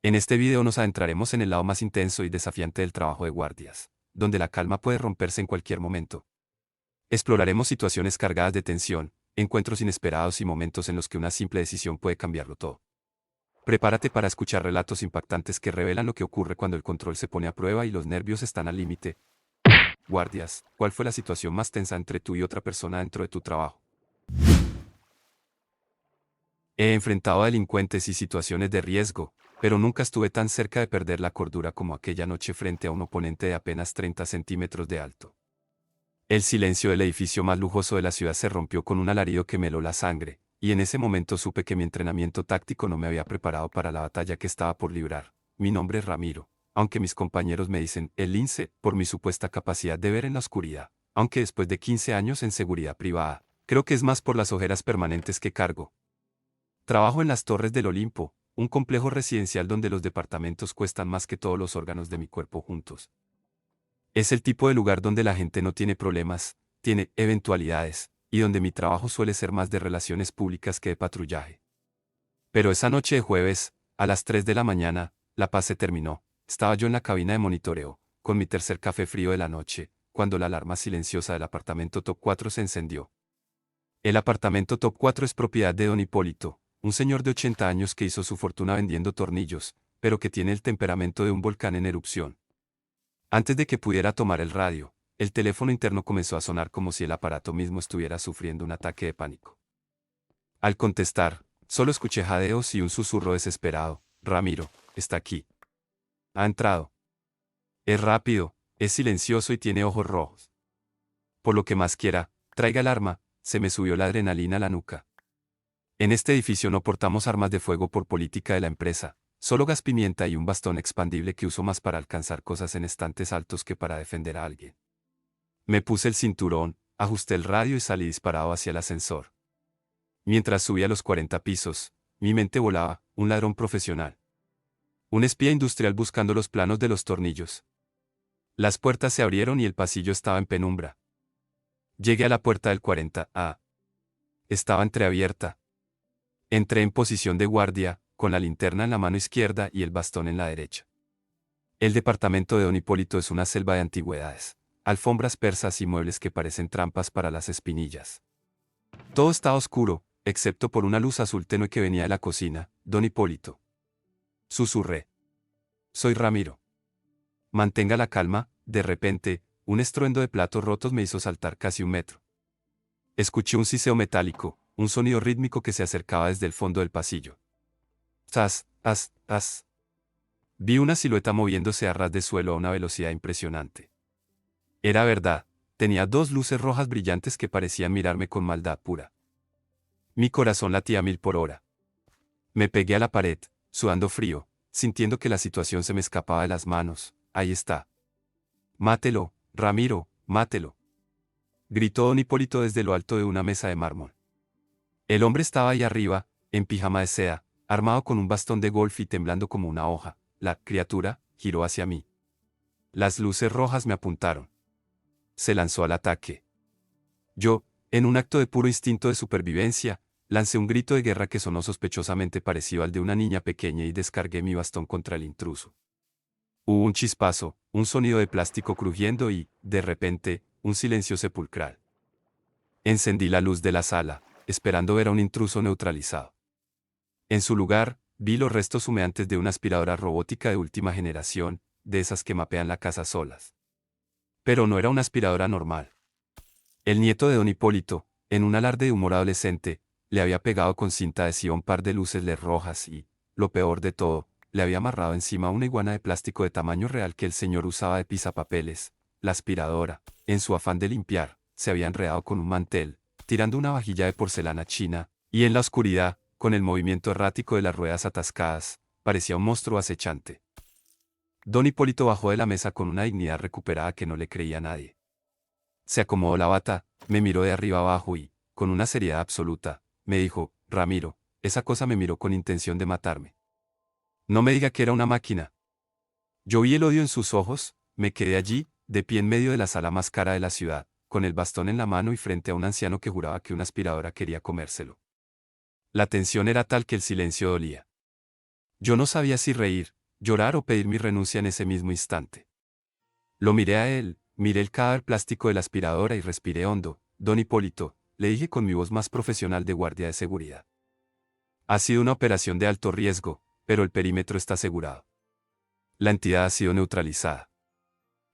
En este video nos adentraremos en el lado más intenso y desafiante del trabajo de guardias, donde la calma puede romperse en cualquier momento. Exploraremos situaciones cargadas de tensión, encuentros inesperados y momentos en los que una simple decisión puede cambiarlo todo. Prepárate para escuchar relatos impactantes que revelan lo que ocurre cuando el control se pone a prueba y los nervios están al límite. Guardias, ¿cuál fue la situación más tensa entre tú y otra persona dentro de tu trabajo? He enfrentado a delincuentes y situaciones de riesgo, pero nunca estuve tan cerca de perder la cordura como aquella noche frente a un oponente de apenas 30 centímetros de alto. El silencio del edificio más lujoso de la ciudad se rompió con un alarido que me heló la sangre, y en ese momento supe que mi entrenamiento táctico no me había preparado para la batalla que estaba por librar. Mi nombre es Ramiro, aunque mis compañeros me dicen el lince por mi supuesta capacidad de ver en la oscuridad, aunque después de 15 años en seguridad privada, creo que es más por las ojeras permanentes que cargo. Trabajo en las Torres del Olimpo, un complejo residencial donde los departamentos cuestan más que todos los órganos de mi cuerpo juntos. Es el tipo de lugar donde la gente no tiene problemas, tiene eventualidades, y donde mi trabajo suele ser más de relaciones públicas que de patrullaje. Pero esa noche de jueves, a las 3 de la mañana, la paz se terminó. Estaba yo en la cabina de monitoreo, con mi tercer café frío de la noche, cuando la alarma silenciosa del apartamento Top 4 se encendió. El apartamento Top 4 es propiedad de don Hipólito, un señor de 80 años que hizo su fortuna vendiendo tornillos, pero que tiene el temperamento de un volcán en erupción. Antes de que pudiera tomar el radio, el teléfono interno comenzó a sonar como si el aparato mismo estuviera sufriendo un ataque de pánico. Al contestar, solo escuché jadeos y un susurro desesperado. Ramiro, está aquí. Ha entrado. Es rápido, es silencioso y tiene ojos rojos. Por lo que más quiera, traiga el arma, se me subió la adrenalina a la nuca. En este edificio no portamos armas de fuego por política de la empresa, solo gas pimienta y un bastón expandible que uso más para alcanzar cosas en estantes altos que para defender a alguien. Me puse el cinturón, ajusté el radio y salí disparado hacia el ascensor. Mientras subía los 40 pisos, mi mente volaba, un ladrón profesional. Un espía industrial buscando los planos de los tornillos. Las puertas se abrieron y el pasillo estaba en penumbra. Llegué a la puerta del 40A. Estaba entreabierta. Entré en posición de guardia, con la linterna en la mano izquierda y el bastón en la derecha. El departamento de don Hipólito es una selva de antigüedades, alfombras persas y muebles que parecen trampas para las espinillas. Todo estaba oscuro, excepto por una luz azul tenue que venía de la cocina. Don Hipólito. Susurré. Soy Ramiro. Mantenga la calma. De repente, un estruendo de platos rotos me hizo saltar casi 1 metro. Escuché un siseo metálico, un sonido rítmico que se acercaba desde el fondo del pasillo. ¡Zas! ¡As! ¡As! Vi una silueta moviéndose a ras de suelo a una velocidad impresionante. Era verdad, tenía 2 luces rojas brillantes que parecían mirarme con maldad pura. Mi corazón latía a 1000 por hora. Me pegué a la pared, sudando frío, sintiendo que la situación se me escapaba de las manos. Ahí está. Mátelo, Ramiro, mátelo. Gritó don Hipólito desde lo alto de una mesa de mármol. El hombre estaba ahí arriba, en pijama de seda, armado con un bastón de golf y temblando como una hoja. La criatura giró hacia mí. Las luces rojas me apuntaron. Se lanzó al ataque. Yo, en un acto de puro instinto de supervivencia, lancé un grito de guerra que sonó sospechosamente parecido al de una niña pequeña y descargué mi bastón contra el intruso. Hubo un chispazo, un sonido de plástico crujiendo y, de repente, un silencio sepulcral. Encendí la luz de la sala, esperando ver a un intruso neutralizado. En su lugar, vi los restos humeantes de una aspiradora robótica de última generación, de esas que mapean la casa solas. Pero no era una aspiradora normal. El nieto de don Hipólito, en un alarde de humor adolescente, le había pegado con cinta adhesiva un par de luces LED rojas y, lo peor de todo, le había amarrado encima una iguana de plástico de tamaño real que el señor usaba de pisapapeles. La aspiradora, en su afán de limpiar, se había enredado con un mantel, tirando una vajilla de porcelana china, y en la oscuridad, con el movimiento errático de las ruedas atascadas, parecía un monstruo acechante. Don Hipólito bajó de la mesa con una dignidad recuperada que no le creía a nadie. Se acomodó la bata, me miró de arriba abajo y, con una seriedad absoluta, me dijo, Ramiro, esa cosa me miró con intención de matarme. No me diga que era una máquina. Yo vi el odio en sus ojos, me quedé allí, de pie en medio de la sala más cara de la ciudad, con el bastón en la mano y frente a un anciano que juraba que una aspiradora quería comérselo. La tensión era tal que el silencio dolía. Yo no sabía si reír, llorar o pedir mi renuncia en ese mismo instante. Lo miré a él, miré el cadáver plástico de la aspiradora y respiré hondo. Don Hipólito, le dije con mi voz más profesional de guardia de seguridad. Ha sido una operación de alto riesgo, pero el perímetro está asegurado. La entidad ha sido neutralizada.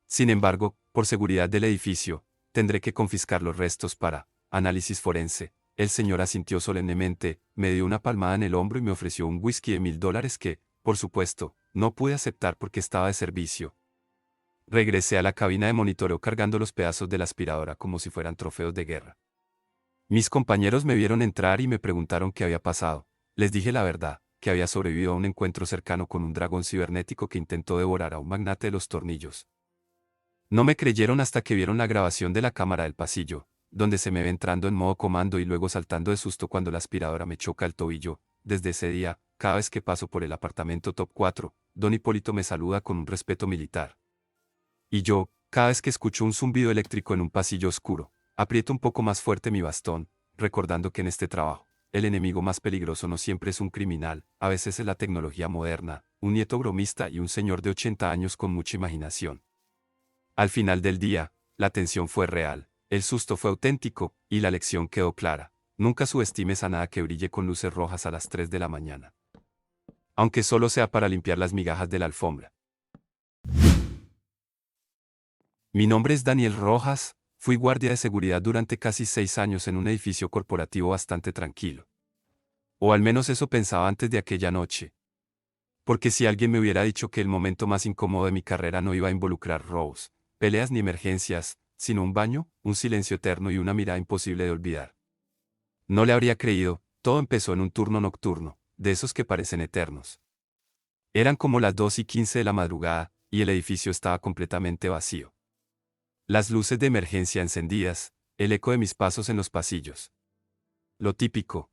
Sin embargo, por seguridad del edificio, tendré que confiscar los restos para análisis forense. El señor asintió solemnemente, me dio una palmada en el hombro y me ofreció un whisky de $1000 que, por supuesto, no pude aceptar porque estaba de servicio. Regresé a la cabina de monitoreo cargando los pedazos de la aspiradora como si fueran trofeos de guerra. Mis compañeros me vieron entrar y me preguntaron qué había pasado. Les dije la verdad, que había sobrevivido a un encuentro cercano con un dragón cibernético que intentó devorar a un magnate de los tornillos. No me creyeron hasta que vieron la grabación de la cámara del pasillo, donde se me ve entrando en modo comando y luego saltando de susto cuando la aspiradora me choca el tobillo. Desde ese día, cada vez que paso por el apartamento top 4, don Hipólito me saluda con un respeto militar. Y yo, cada vez que escucho un zumbido eléctrico en un pasillo oscuro, aprieto un poco más fuerte mi bastón, recordando que en este trabajo, el enemigo más peligroso no siempre es un criminal, a veces es la tecnología moderna, un nieto bromista y un señor de 80 años con mucha imaginación. Al final del día, la tensión fue real, el susto fue auténtico, y la lección quedó clara. Nunca subestimes a nada que brille con luces rojas a las 3 de la mañana. Aunque solo sea para limpiar las migajas de la alfombra. Mi nombre es Daniel Rojas, fui guardia de seguridad durante casi 6 años en un edificio corporativo bastante tranquilo. O al menos eso pensaba antes de aquella noche. Porque si alguien me hubiera dicho que el momento más incómodo de mi carrera no iba a involucrar robos, peleas ni emergencias, sino un baño, un silencio eterno y una mirada imposible de olvidar. No le habría creído. Todo empezó en un turno nocturno, de esos que parecen eternos. Eran como las 2:15 de la madrugada, y el edificio estaba completamente vacío. Las luces de emergencia encendidas, el eco de mis pasos en los pasillos. Lo típico.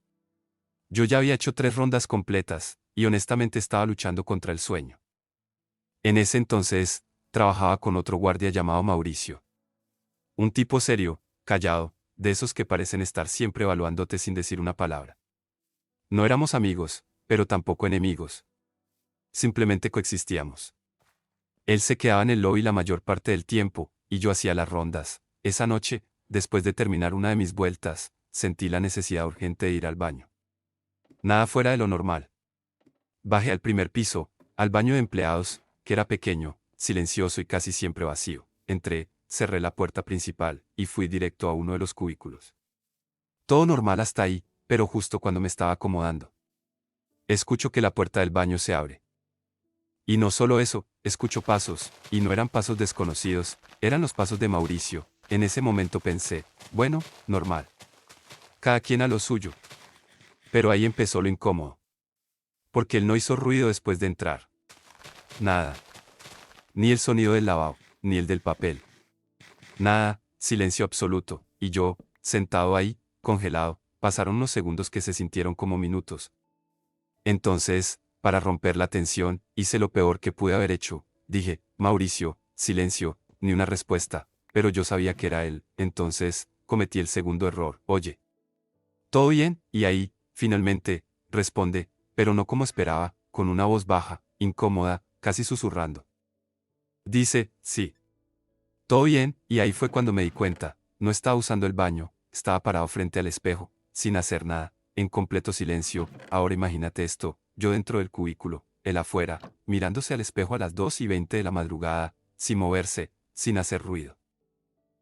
Yo ya había hecho 3 rondas completas, y honestamente estaba luchando contra el sueño. En ese entonces, trabajaba con otro guardia llamado Mauricio. Un tipo serio, callado, de esos que parecen estar siempre evaluándote sin decir una palabra. No éramos amigos, pero tampoco enemigos. Simplemente coexistíamos. Él se quedaba en el lobby la mayor parte del tiempo, y yo hacía las rondas. Esa noche, después de terminar una de mis vueltas, sentí la necesidad urgente de ir al baño. Nada fuera de lo normal. Bajé al primer piso, al baño de empleados, que era pequeño, silencioso y casi siempre vacío. Entré, cerré la puerta principal, y fui directo a uno de los cubículos. Todo normal hasta ahí, pero justo cuando me estaba acomodando, escucho que la puerta del baño se abre. Y no solo eso, escucho pasos, y no eran pasos desconocidos, eran los pasos de Mauricio. En ese momento pensé, bueno, normal. Cada quien a lo suyo. Pero ahí empezó lo incómodo. Porque él no hizo ruido después de entrar. Nada. Ni el sonido del lavabo, ni el del papel. Nada, silencio absoluto, y yo, sentado ahí, congelado, pasaron unos segundos que se sintieron como minutos. Entonces, para romper la tensión, hice lo peor que pude haber hecho. Dije, Mauricio, silencio, ni una respuesta, pero yo sabía que era él. Entonces, cometí el segundo error. Oye. ¿Todo bien? Y ahí, finalmente, responde, pero no como esperaba, con una voz baja, incómoda, casi susurrando. Dice, sí. Todo bien, y ahí fue cuando me di cuenta. No estaba usando el baño, estaba parado frente al espejo, sin hacer nada, en completo silencio. Ahora imagínate esto, yo dentro del cubículo, él afuera, mirándose al espejo a las 2:20 de la madrugada, sin moverse, sin hacer ruido.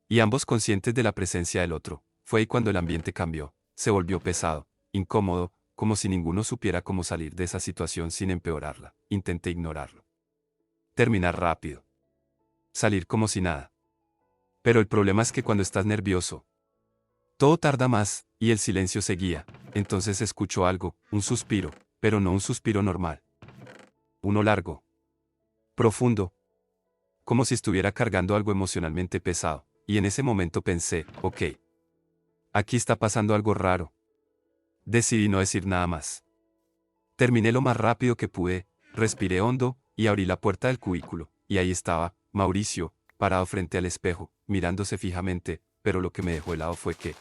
Y ambos conscientes de la presencia del otro. Fue ahí cuando el ambiente cambió, se volvió pesado, incómodo, como si ninguno supiera cómo salir de esa situación sin empeorarla. Intenté ignorarlo. Terminar rápido. Salir como si nada. Pero el problema es que cuando estás nervioso, todo tarda más, y el silencio seguía. Entonces escucho algo, un suspiro, pero no un suspiro normal. Uno largo. Profundo. Como si estuviera cargando algo emocionalmente pesado. Y en ese momento pensé, ok. Aquí está pasando algo raro. Decidí no decir nada más. Terminé lo más rápido que pude, respiré hondo, y abrí la puerta del cubículo, y ahí estaba, Mauricio, parado frente al espejo, mirándose fijamente, pero lo que me dejó helado fue que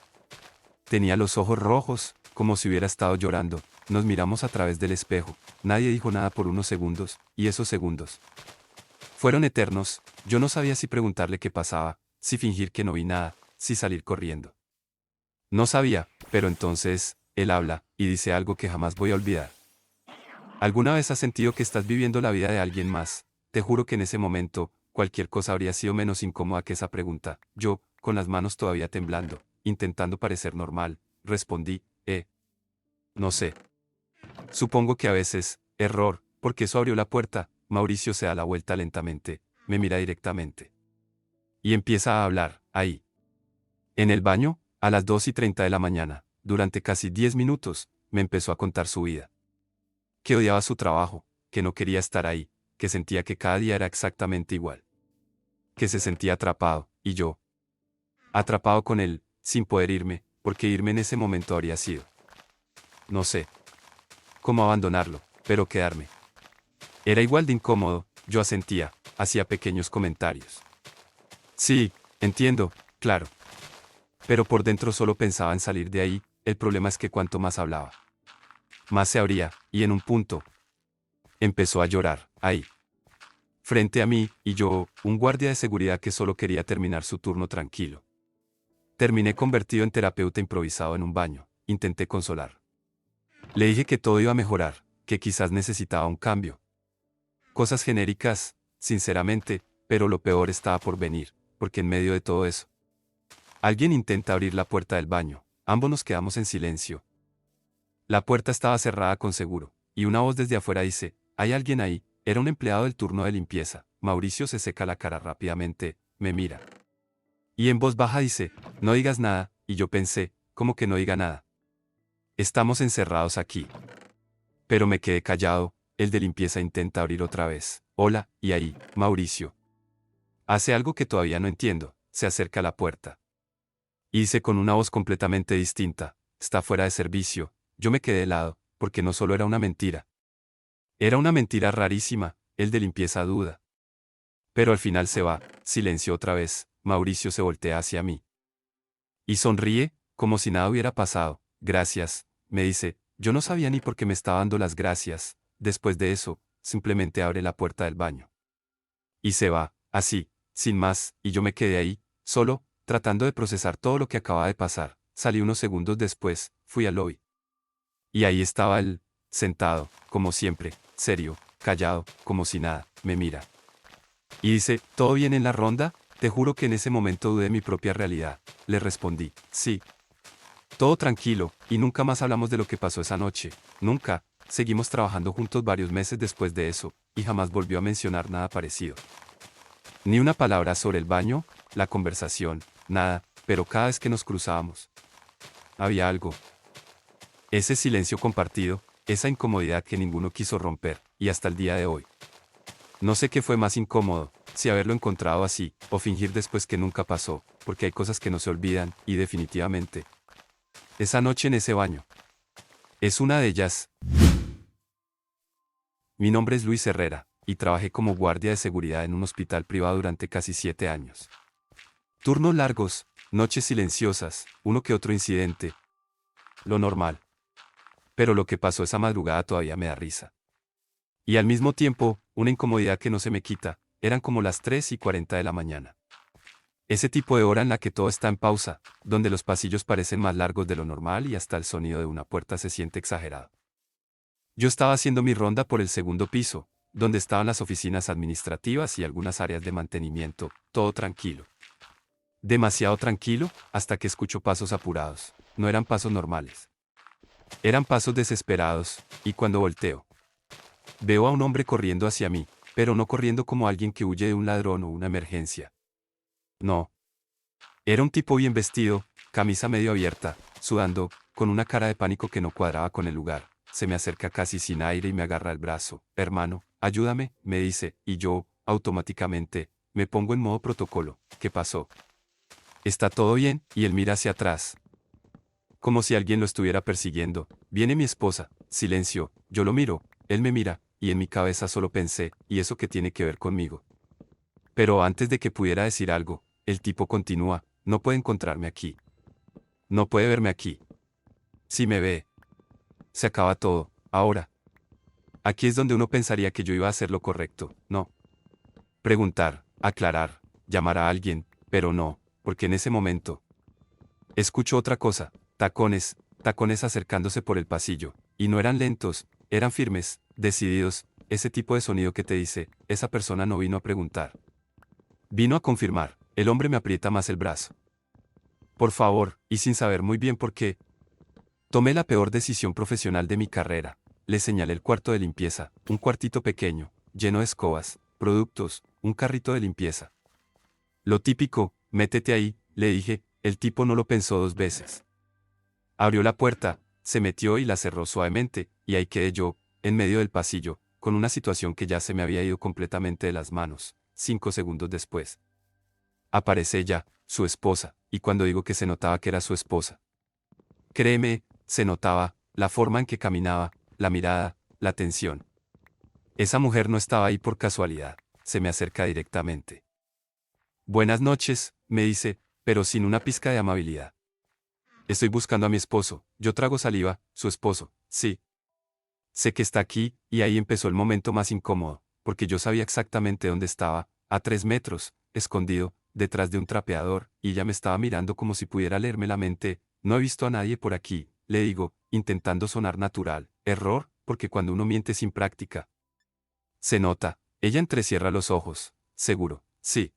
tenía los ojos rojos, como si hubiera estado llorando. nos miramos a través del espejo, nadie dijo nada por unos segundos, y esos segundos fueron eternos. Yo no sabía si preguntarle qué pasaba, si fingir que no vi nada, si salir corriendo. No sabía, pero entonces, él habla, y dice algo que jamás voy a olvidar. ¿Alguna vez has sentido que estás viviendo la vida de alguien más? Te juro que en ese momento, cualquier cosa habría sido menos incómoda que esa pregunta. Yo, con las manos todavía temblando, intentando parecer normal, respondí, no sé. Supongo que a veces, error, porque eso abrió la puerta. Mauricio se da la vuelta lentamente, me mira directamente. Y empieza a hablar, ahí. En el baño, a las 2:30 de la mañana, durante casi 10 minutos, me empezó a contar su vida. Que odiaba su trabajo, que no quería estar ahí, que sentía que cada día era exactamente igual. Que se sentía atrapado, y yo. Atrapado con él, sin poder irme, porque irme en ese momento habría sido. No sé cómo abandonarlo, pero quedarme. Era igual de incómodo, yo asentía, hacía pequeños comentarios. Sí, entiendo, claro. Pero por dentro solo pensaba en salir de ahí. El problema es que cuanto más hablaba, más se abría, y en un punto, empezó a llorar, ahí. Frente a mí, y yo, un guardia de seguridad que solo quería terminar su turno tranquilo. Terminé convertido en terapeuta improvisado en un baño, intenté consolar. Le dije que todo iba a mejorar, que quizás necesitaba un cambio. Cosas genéricas, sinceramente, pero lo peor estaba por venir, porque en medio de todo eso, alguien intenta abrir la puerta del baño, ambos nos quedamos en silencio. La puerta estaba cerrada con seguro, y una voz desde afuera dice, ¿hay alguien ahí? Era un empleado del turno de limpieza. Mauricio se seca la cara rápidamente, me mira. Y en voz baja dice, no digas nada, y yo pensé, ¿cómo que no diga nada? Estamos encerrados aquí. Pero me quedé callado, el de limpieza intenta abrir otra vez. Hola, y ahí, Mauricio. Hace algo que todavía no entiendo, se acerca a la puerta. Y dice con una voz completamente distinta, está fuera de servicio. Yo me quedé helado, porque no solo era una mentira. Era una mentira rarísima, el de limpieza duda. Pero al final se va, silencio otra vez, Mauricio se voltea hacia mí. Y sonríe, como si nada hubiera pasado. Gracias, me dice, yo no sabía ni por qué me estaba dando las gracias. Después de eso, simplemente abre la puerta del baño. Y se va, así, sin más, y yo me quedé ahí, solo, tratando de procesar todo lo que acababa de pasar. Salí unos segundos después, fui al lobby. Y ahí estaba él, sentado, como siempre, serio, callado, como si nada, me mira. Y dice, ¿todo bien en la ronda? Te juro que en ese momento dudé de mi propia realidad. Le respondí, sí. Todo tranquilo, y nunca más hablamos de lo que pasó esa noche, nunca. Seguimos trabajando juntos varios meses después de eso, y jamás volvió a mencionar nada parecido. Ni una palabra sobre el baño, la conversación, nada, pero cada vez que nos cruzábamos, había algo. Ese silencio compartido, esa incomodidad que ninguno quiso romper, y hasta el día de hoy. No sé qué fue más incómodo, si haberlo encontrado así, o fingir después que nunca pasó, porque hay cosas que no se olvidan, y definitivamente, esa noche en ese baño, es una de ellas. Mi nombre es Luis Herrera, y trabajé como guardia de seguridad en un hospital privado durante casi 7 años. Turnos largos, noches silenciosas, uno que otro incidente. Lo normal. Pero lo que pasó esa madrugada todavía me da risa. Y al mismo tiempo, una incomodidad que no se me quita, eran como las 3:40 de la mañana. Ese tipo de hora en la que todo está en pausa, donde los pasillos parecen más largos de lo normal y hasta el sonido de una puerta se siente exagerado. Yo estaba haciendo mi ronda por el segundo piso, donde estaban las oficinas administrativas y algunas áreas de mantenimiento, todo tranquilo. Demasiado tranquilo, hasta que escucho pasos apurados. No eran pasos normales. Eran pasos desesperados, y cuando volteo, veo a un hombre corriendo hacia mí, pero no corriendo como alguien que huye de un ladrón o una emergencia. No. Era un tipo bien vestido, camisa medio abierta, sudando, con una cara de pánico que no cuadraba con el lugar. Se me acerca casi sin aire y me agarra el brazo. Hermano, ayúdame, me dice, y yo, automáticamente, me pongo en modo protocolo. ¿Qué pasó? ¿Está todo bien? Y él mira hacia atrás, como si alguien lo estuviera persiguiendo. Viene mi esposa. Silencio. Yo lo miro, él me mira, y en mi cabeza solo pensé, ¿y eso qué tiene que ver conmigo? Pero antes de que pudiera decir algo, el tipo continúa, no puede encontrarme aquí. No puede verme aquí. Si me ve, se acaba todo, ahora. Aquí es donde uno pensaría que yo iba a hacer lo correcto, no. Preguntar, aclarar, llamar a alguien, pero no, porque en ese momento escucho otra cosa, tacones, tacones acercándose por el pasillo, y no eran lentos, eran firmes, decididos, ese tipo de sonido que te dice, esa persona no vino a preguntar. Vino a confirmar, el hombre me aprieta más el brazo. Por favor, y sin saber muy bien por qué, tomé la peor decisión profesional de mi carrera. Le señalé el cuarto de limpieza, un cuartito pequeño, lleno de escobas, productos, un carrito de limpieza. Lo típico, métete ahí, le dije, el tipo no lo pensó dos veces. Abrió la puerta, se metió y la cerró suavemente, y ahí quedé yo, en medio del pasillo, con una situación que ya se me había ido completamente de las manos. 5 segundos después, aparece ella, su esposa, y cuando digo que se notaba que era su esposa, créeme, se notaba, la forma en que caminaba, la mirada, la tensión. Esa mujer no estaba ahí por casualidad, se me acerca directamente. Buenas noches, me dice, pero sin una pizca de amabilidad. Estoy buscando a mi esposo, yo trago saliva, su esposo, sí. Sé que está aquí, y ahí empezó el momento más incómodo, porque yo sabía exactamente dónde estaba, a 3 metros, escondido, detrás de un trapeador, y ella me estaba mirando como si pudiera leerme la mente. No he visto a nadie por aquí, le digo, intentando sonar natural. Error, porque cuando uno miente sin práctica, se nota. Ella entrecierra los ojos. Seguro, sí.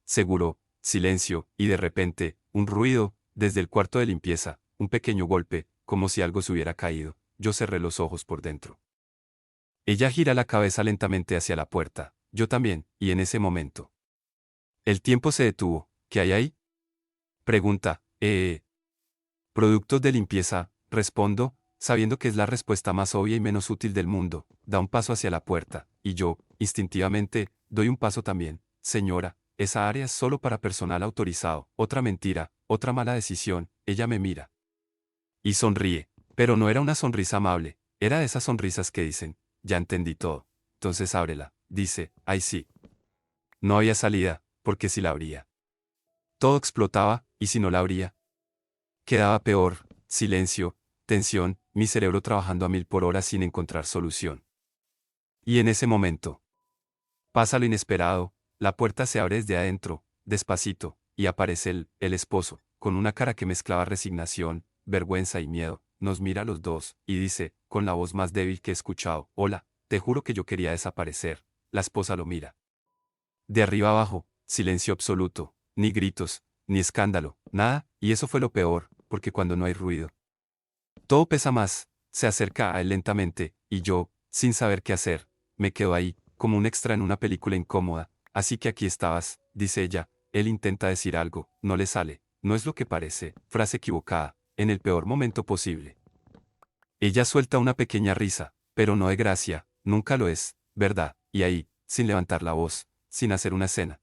Seguro, silencio, y de repente, un ruido, desde el cuarto de limpieza, un pequeño golpe, como si algo se hubiera caído. Yo cerré los ojos por dentro. Ella gira la cabeza lentamente hacia la puerta, yo también, y en ese momento. El tiempo se detuvo. ¿Qué hay ahí? Pregunta. Productos de limpieza, respondo, sabiendo que es la respuesta más obvia y menos útil del mundo. Da un paso hacia la puerta, y yo, instintivamente, doy un paso también. Señora, esa área es solo para personal autorizado. Otra mentira, otra mala decisión. Ella me mira. Y sonríe. Pero no era una sonrisa amable, era de esas sonrisas que dicen, ya entendí todo. Entonces ábrela. Dice, ay sí. No había salida, porque si la abría. Todo explotaba, y si no la abría. Quedaba peor, silencio, tensión, mi cerebro trabajando a 1000 por hora sin encontrar solución. Y en ese momento, pasa lo inesperado, la puerta se abre desde adentro, despacito, y aparece el esposo, con una cara que mezclaba resignación, vergüenza y miedo, nos mira a los dos, y dice, con la voz más débil que he escuchado, hola, te juro que yo quería desaparecer. La esposa lo mira. De arriba abajo, silencio absoluto, ni gritos, ni escándalo, nada, y eso fue lo peor, porque cuando no hay ruido, todo pesa más. Se acerca a él lentamente, y yo, sin saber qué hacer, me quedo ahí, como un extra en una película incómoda. Así que aquí estabas, dice ella. Él intenta decir algo, no le sale, no es lo que parece, frase equivocada, en el peor momento posible. Ella suelta una pequeña risa, pero no de gracia, nunca lo es, ¿verdad? Y ahí, sin levantar la voz, sin hacer una escena,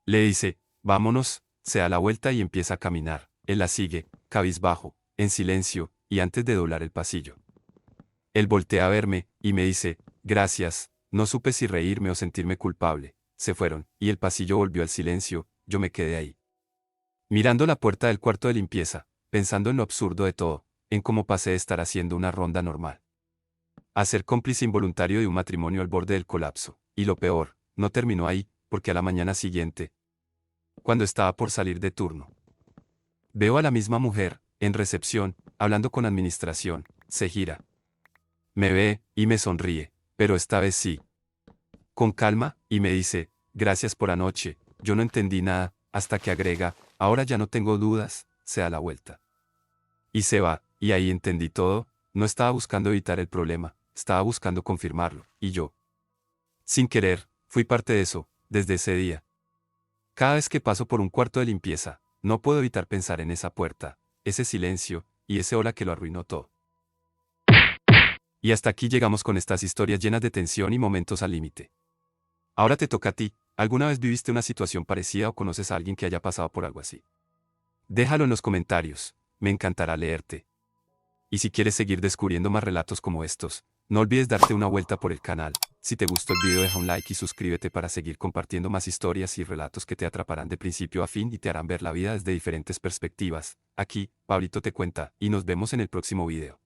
le dice, vámonos, se da la vuelta y empieza a caminar. Él la sigue, cabizbajo, en silencio, y antes de doblar el pasillo. Él voltea a verme, y me dice, gracias, no supe si reírme o sentirme culpable. Se fueron, y el pasillo volvió al silencio, yo me quedé ahí. Mirando la puerta del cuarto de limpieza, pensando en lo absurdo de todo, en cómo pasé de estar haciendo una ronda normal a ser cómplice involuntario de un matrimonio al borde del colapso. Y lo peor, no terminó ahí, porque a la mañana siguiente, cuando estaba por salir de turno, veo a la misma mujer, en recepción, hablando con administración. Se gira. Me ve, y me sonríe, pero esta vez sí. Con calma, y me dice, gracias por anoche. Yo no entendí nada, hasta que agrega, ahora ya no tengo dudas. Se da la vuelta. Y se va, y ahí entendí todo. No estaba buscando evitar el problema, estaba buscando confirmarlo, y yo, sin querer, fui parte de eso, desde ese día. Cada vez que paso por un cuarto de limpieza, no puedo evitar pensar en esa puerta, ese silencio, y ese hola que lo arruinó todo. Y hasta aquí llegamos con estas historias llenas de tensión y momentos al límite. Ahora te toca a ti. ¿Alguna vez viviste una situación parecida o conoces a alguien que haya pasado por algo así? Déjalo en los comentarios, me encantará leerte. Y si quieres seguir descubriendo más relatos como estos, no olvides darte una vuelta por el canal. Si te gustó el video deja un like y suscríbete para seguir compartiendo más historias y relatos que te atraparán de principio a fin y te harán ver la vida desde diferentes perspectivas. Aquí, Pablito te cuenta, y nos vemos en el próximo video.